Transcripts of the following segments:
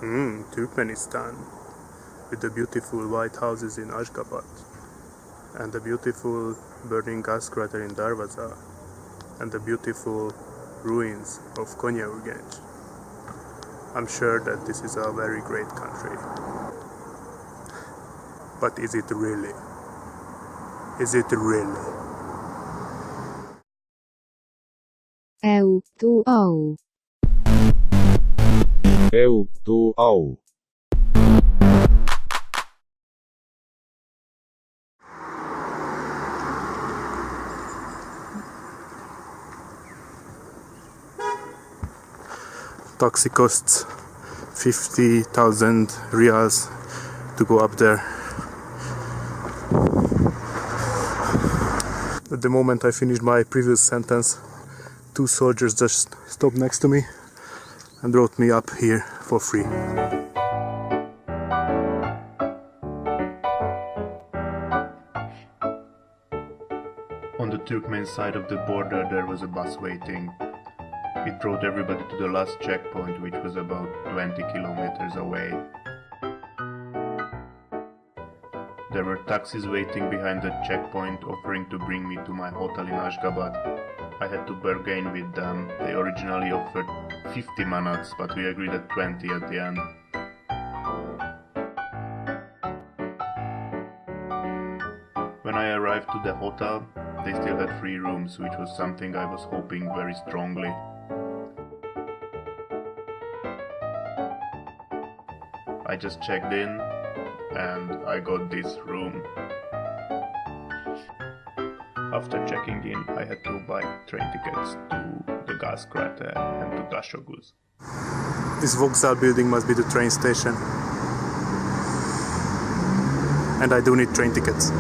Turkmenistan, with the beautiful white houses in Ashgabat, and the beautiful burning gas crater in Darvaza, and the beautiful ruins of KONYEURGENCH. I'm sure that this is a very great country. But is it really? Is it really? EU2AU. EU2AU. Taxi costs 50,000 riyals to go up there. At the moment I finished my previous sentence, two soldiers just stopped next to me and brought me up here for free. On the Turkmen side of the border there was a bus waiting. It brought everybody to the last checkpoint, which was about 20 kilometers away. There were taxis waiting behind the checkpoint offering to bring me to my hotel in Ashgabat. I had to bargain with them. They originally offered 50 manats, but we agreed at 20 at the end. When I arrived to the hotel, they still had free rooms, which was something I was hoping very strongly. I just checked in and I got this room. After checking in, I had to buy train tickets to the gas crater and to Dashoguz. This Vokzal building must be the train station. And I do need train tickets.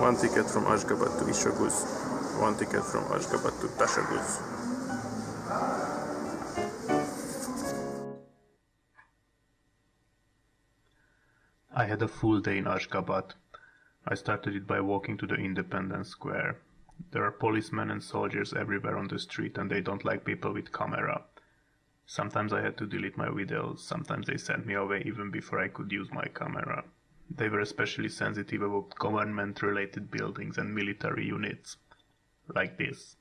One ticket from Ashgabat to Ishoguz, one ticket from Ashgabat to Dashoguz. I had a full day in Ashgabat. I started it by walking to the Independence Square. There are policemen and soldiers everywhere on the street and they don't like people with camera. Sometimes I had to delete my videos, sometimes they sent me away even before I could use my camera. They were especially sensitive about government-related buildings and military units, like this.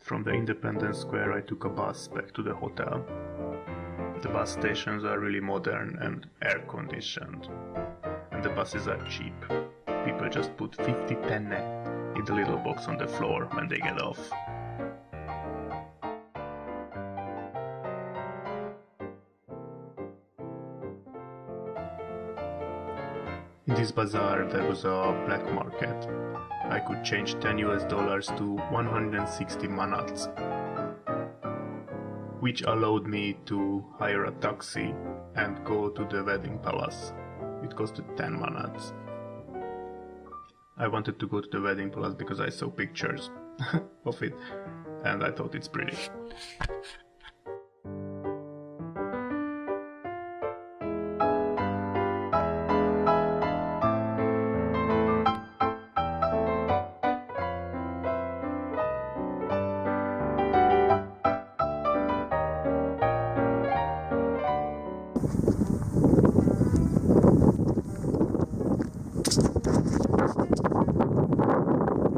From the Independence Square I took a bus back to the hotel. The bus stations are really modern and air-conditioned. And the buses are cheap. People just put 50 penne in the little box on the floor when they get off. In this bazaar there was a black market. I could change 10 US dollars to 160 manats, which allowed me to hire a taxi and go to the wedding palace. It costed 10 manats. I wanted to go to the wedding palace because I saw pictures of it and I thought it's pretty.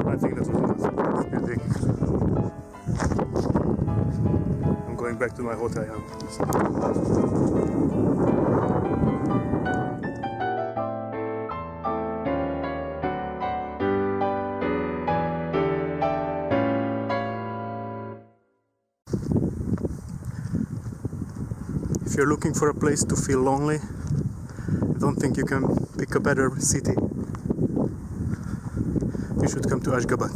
I think that was this building. I'm going back to my hotel. If you're looking for a place to feel lonely, don't think you can pick a better city. You should come to Ashgabat.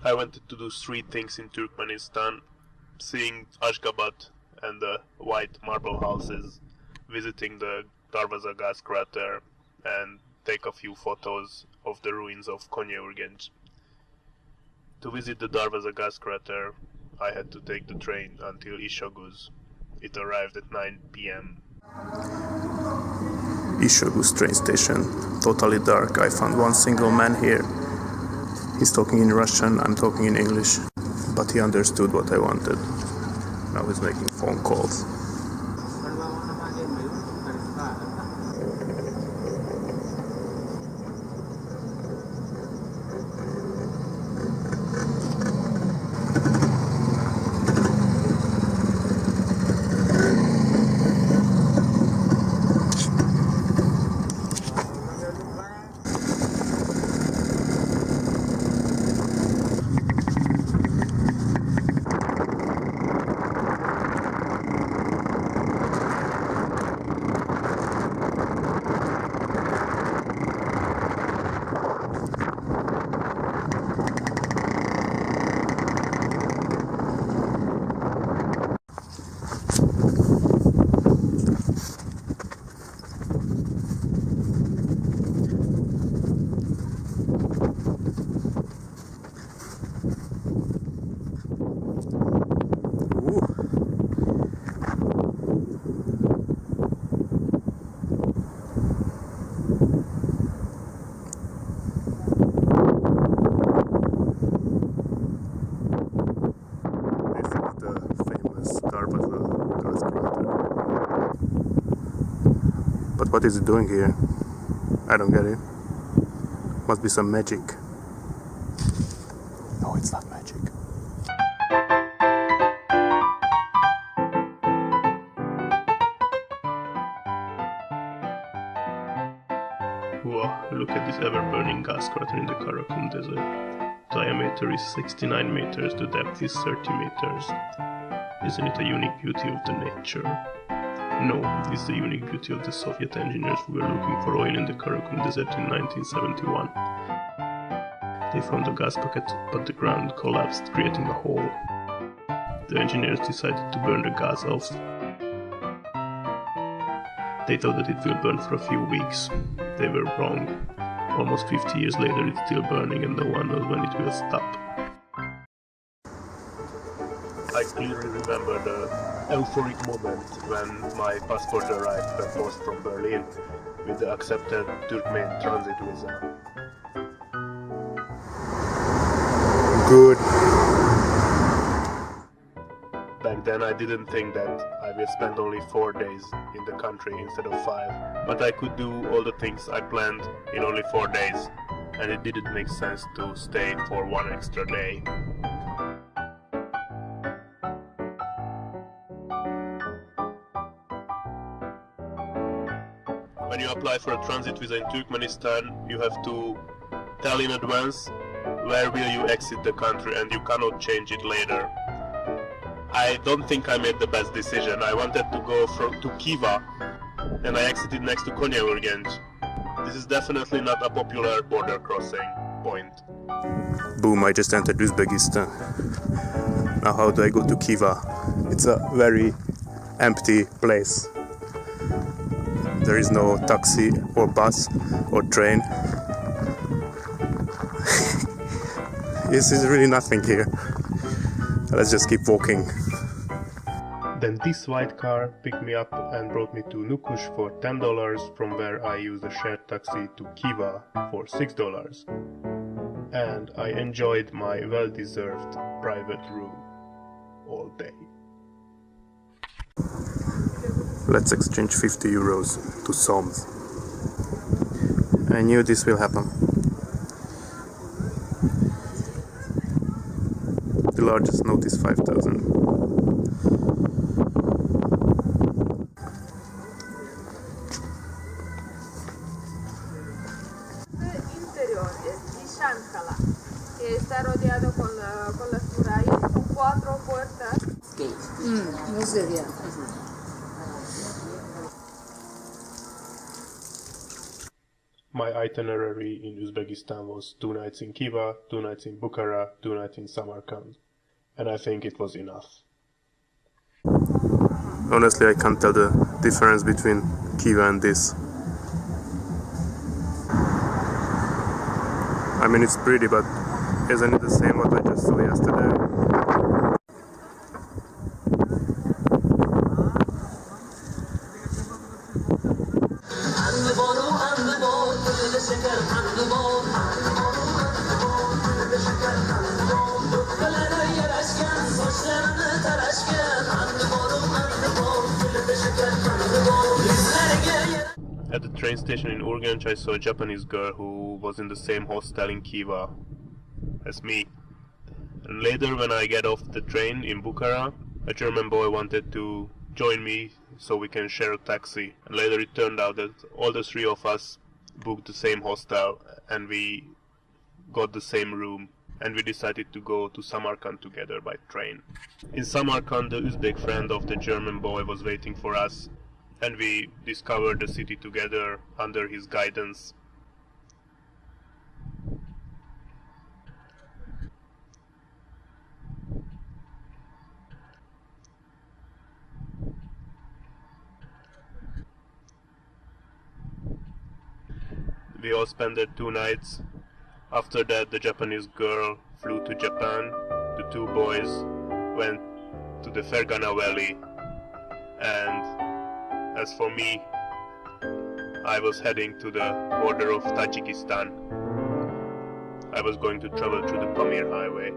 I wanted to do 3 things in Turkmenistan: seeing Ashgabat and the white marble houses, visiting the Darvaza gas crater, and take a few photos of the ruins of KONYEURGENCH. To visit the Darvaza gas crater, I had to take the train until Ishoguz. It arrived at 9 p.m. Ishoguz train station, totally dark. I found one single man here. He's talking in Russian, I'm talking in English, but he understood what I wanted. Now he's making phone calls. But what is it doing here? I don't get it. Must be some magic. No, it's not magic. Whoa, look at this ever-burning gas crater in the Karakum Desert. Diameter is 69 meters, the depth is 30 meters. Isn't it a unique beauty of the nature? No, it's the unique beauty of the Soviet engineers who were looking for oil in the Karakum Desert in 1971. They found a gas pocket, but the ground collapsed, creating a hole. The engineers decided to burn the gas off. They thought that it will burn for a few weeks. They were wrong. Almost 50 years later it's still burning and no one knows when it will stop. I clearly remember the euphoric moment when my passport arrived per post from Berlin with the accepted Turkmen transit visa. Good. Back then I didn't think that I will spend only 4 days in the country instead of 5, but I could do all the things I planned in only 4 days, and it didn't make sense to stay for 1 extra day. When you apply for a transit visa in Turkmenistan, you have to tell in advance where will you exit the country, and you cannot change it later. I don't think I made the best decision. I wanted to go to KHIVA, and I exited next to KONYEURGENCH. This is definitely not a popular border crossing point. Boom, I just entered Uzbekistan. Now how do I go to KHIVA? It's a very empty place. There is no taxi or bus or train. This is really nothing here. Let's just keep walking. Then this white car picked me up and brought me to Nukush for $10, from where I used a shared taxi to KHIVA for $6. And I enjoyed my well-deserved private room all day. Let's exchange 50 euros to soms. I knew this will happen. The largest note is 5,000. È rodeado con las murallas, un cuadro Muslim, yeah. My itinerary in Uzbekistan was 2 nights in KHIVA, 2 nights in Bukhara, 2 nights in Samarkand. And I think it was enough. Honestly, I can't tell the difference between KHIVA and this. I mean, it's pretty, but isn't it the same what I just saw yesterday? At the train station in Urgench, I saw a Japanese girl who was in the same hostel in KHIVA as me. And later, when I get off the train in Bukhara, a German boy wanted to join me so we can share a taxi. And later it turned out that all the three of us booked the same hostel and we got the same room. And we decided to go to Samarkand together by train. In Samarkand, the Uzbek friend of the German boy was waiting for us. And we discovered the city together under his guidance. We all spent there 2 nights. After that, the Japanese girl flew to Japan. The 2 boys went to the Fergana Valley. And as for me, I was heading to the border of Tajikistan. I was going to travel through the Pamir highway.